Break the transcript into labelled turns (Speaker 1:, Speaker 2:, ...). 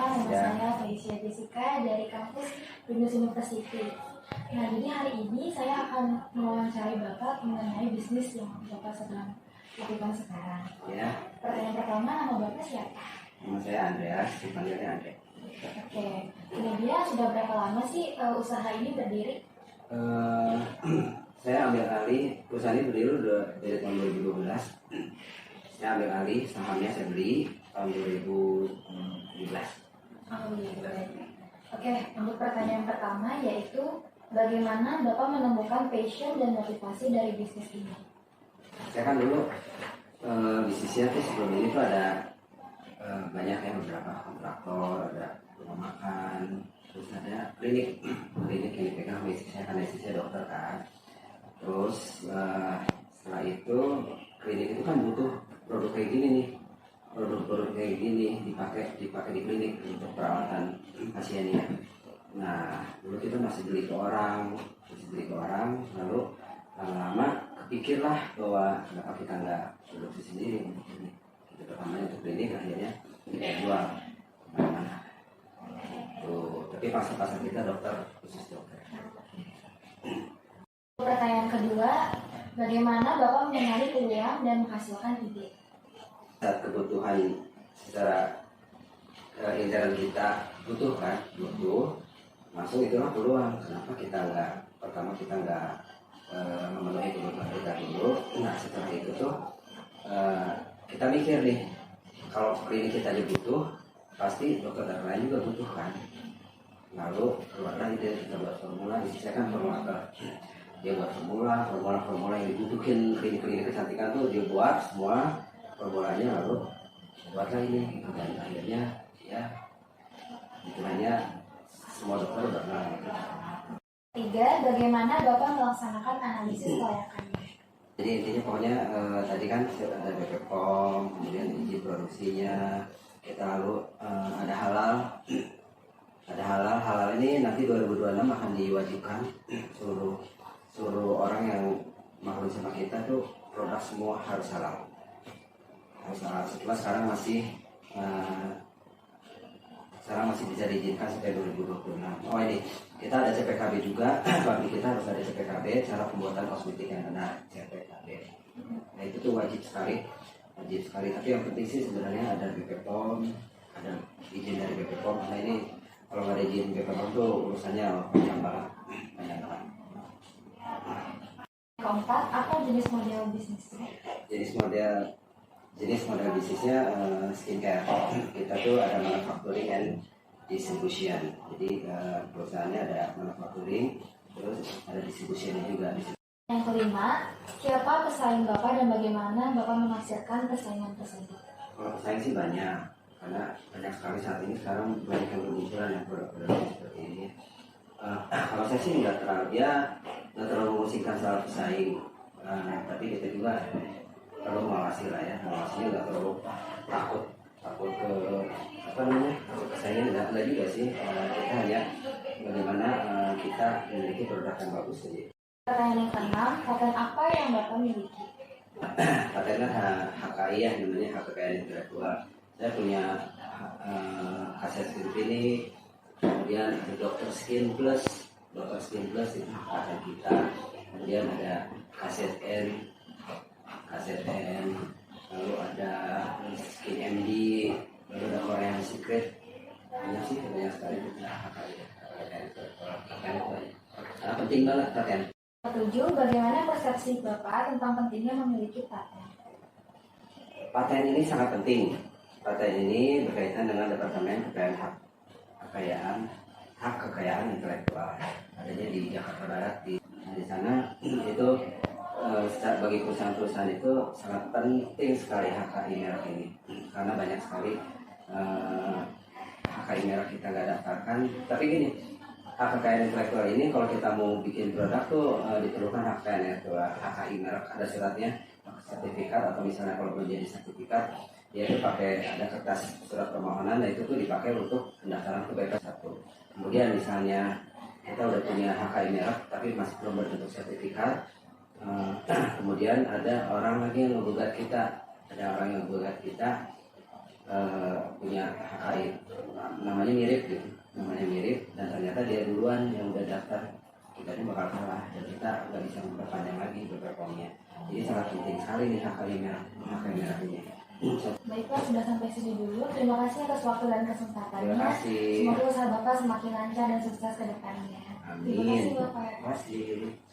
Speaker 1: perkenalkan nama saya Felicia Jessica dari kampus Binus University. Nah, jadi hari ini saya akan mewawancari Bapak mengenai bisnis yang Bapak sedang lakukan sekarang.
Speaker 2: Ya.
Speaker 1: Pertanyaan pertama, nama Bapak siapa?
Speaker 2: Nama saya Andreas, dipanggilnya Andre.
Speaker 1: Oke, kemudian sudah berapa lama sih usaha ini berdiri?
Speaker 2: Saya ambil alih, perusahaan ini berdiri dari tahun 2012. Saya ambil alih, sahamnya saya beli tahun 2017.
Speaker 1: Oke, untuk pertanyaan pertama yaitu bagaimana Bapak menemukan passion dan motivasi dari bisnis ini?
Speaker 2: Saya kan dulu bisnisnya tuh sebelum ini tuh ada banyak ya, beberapa kontraktor, ada rumah makan, terus ada klinik yang dipegang sama istri saya, karena istri saya dokter kan. Terus setelah itu klinik itu kan butuh produk kayak gini nih, produk-produk kayak gini dipakai di klinik untuk perawatan pasiennya. Nah, dulu kita masih beli ke orang, lalu lama-lama kepikirlah bahwa kenapa kita nggak produksi sendiri untuk klinik. Itu pertamanya untuk klinik, akhirnya kita jual kemana-mana. Tuh, tapi pasar kita dokter, khusus dokter.
Speaker 1: Pertanyaan kedua, bagaimana Bapak mengenali peluang dan menghasilkan ide?
Speaker 2: Saat kebutuhan secara intern kita butuh, langsung itulah peluang. Kenapa kita nggak memenuhi kebutuhan kita dulu? Nah, setelah itu tuh kita mikir nih, kalau klinik kita dibutuh, pasti dokter lain juga butuh kan. Lalu keluarlah ide, kita buat formula. Saya kan formulator, dia buat formula yang dibutuhin klinik-klinik kecantikan tuh dia buat semua formulanya, lalu buatlah ini. Dan akhirnya ya hitungannya semua dokter udah kenal.
Speaker 1: Tiga, bagaimana Bapak melaksanakan analisis kelayakannya?
Speaker 2: Jadi intinya pokoknya tadi kan ada BPOM, kemudian izin produksinya, kita lalu ada halal ini nanti 2026 akan diwajibkan seluruh orang yang mau sama kita tuh produk semua harus halal. Setelah sekarang masih bisa diizinkan sampai 2026. Oh, ini kita ada CPKB juga, pabrik kita harus ada CPKB, cara pembuatan kosmetik yang benar, CPKB. Nah, itu tuh wajib sekali. Tapi yang penting sih sebenarnya ada BPOM, ada izin dari BPOM. Nah, ini kalau nggak ada izin BPOM tuh urusannya panjang banget.
Speaker 1: Keempat, apa jenis model bisnisnya?
Speaker 2: Jenis model bisnisnya skincare. Kita tuh ada manufacturing and distribution. Jadi perusahaannya ada manufacturing, terus ada distributionnya juga.
Speaker 1: Yang kelima, siapa pesaing Bapak dan bagaimana Bapak menghasilkan persaingan tersebut?
Speaker 2: Kalau pesaing sih banyak, karena banyak sekali saat ini, sekarang banyak yang bermunculan yang produk-produk seperti ini. Kalau saya sih nggak terlalu memusingkan soal pesaing, tapi kita juga perlu mengawasi lah ya, mengawasinya nggak terlalu takut ke pesaingnya nggak juga sih. Kita hanya bagaimana kita memiliki produk yang bagus saja.
Speaker 1: Pertanyaan yang keenam, paten apa yang Bapak miliki?
Speaker 2: Patennya HKI ya, namanya hak kekayaan intelektual. Saya punya kaset skin klinik, kemudian ada Dr. Skin Plus itu paten kita. Kemudian ada kaset N, lalu ada Skin MD, lalu ada Korean Secret. Banyak sekali kita HKI intelektual. Paten itu aja. Penting banget paten.
Speaker 1: Ketujuh, bagaimana persepsi Bapak tentang pentingnya memiliki paten?
Speaker 2: Paten ini sangat penting. Paten ini berkaitan dengan Departemen Hak Kekayaan Intelektual. Adanya di Jakarta Barat. Di sana itu bagi perusahaan-perusahaan itu sangat penting sekali HKI merek ini, karena banyak sekali HKI merek kita nggak daftarkan. Tapi gini, hak kekayaan intelektual ini kalau kita mau bikin produk tuh diperlukan hak kekayaan intelektual, HKI merek, ada suratnya, sertifikat, atau misalnya kalau belum jadi sertifikat dia itu pakai ada kertas surat permohonan. Nah, itu tuh dipakai untuk pendaftaran ke BP1. Kemudian misalnya kita udah punya HKI merek tapi masih belum berbentuk sertifikat, kemudian ada orang lagi yang menggugat kita, punya HKI namanya mirip gitu, namanya mirip, dan ternyata dia duluan yang udah daftar, kita ini bakal kalah dan kita nggak bisa memperpanjang lagi beberapa. Jadi sangat penting sekali nih HKI merah ini.
Speaker 1: Baiklah, sudah sampai sini dulu. Terima kasih atas waktu dan kesempatannya.
Speaker 2: Terima kasih.
Speaker 1: Semoga usaha Bapak semakin lancar dan sukses ke depannya. Terima kasih
Speaker 2: Amin.
Speaker 1: Bapak.
Speaker 2: Terima kasih.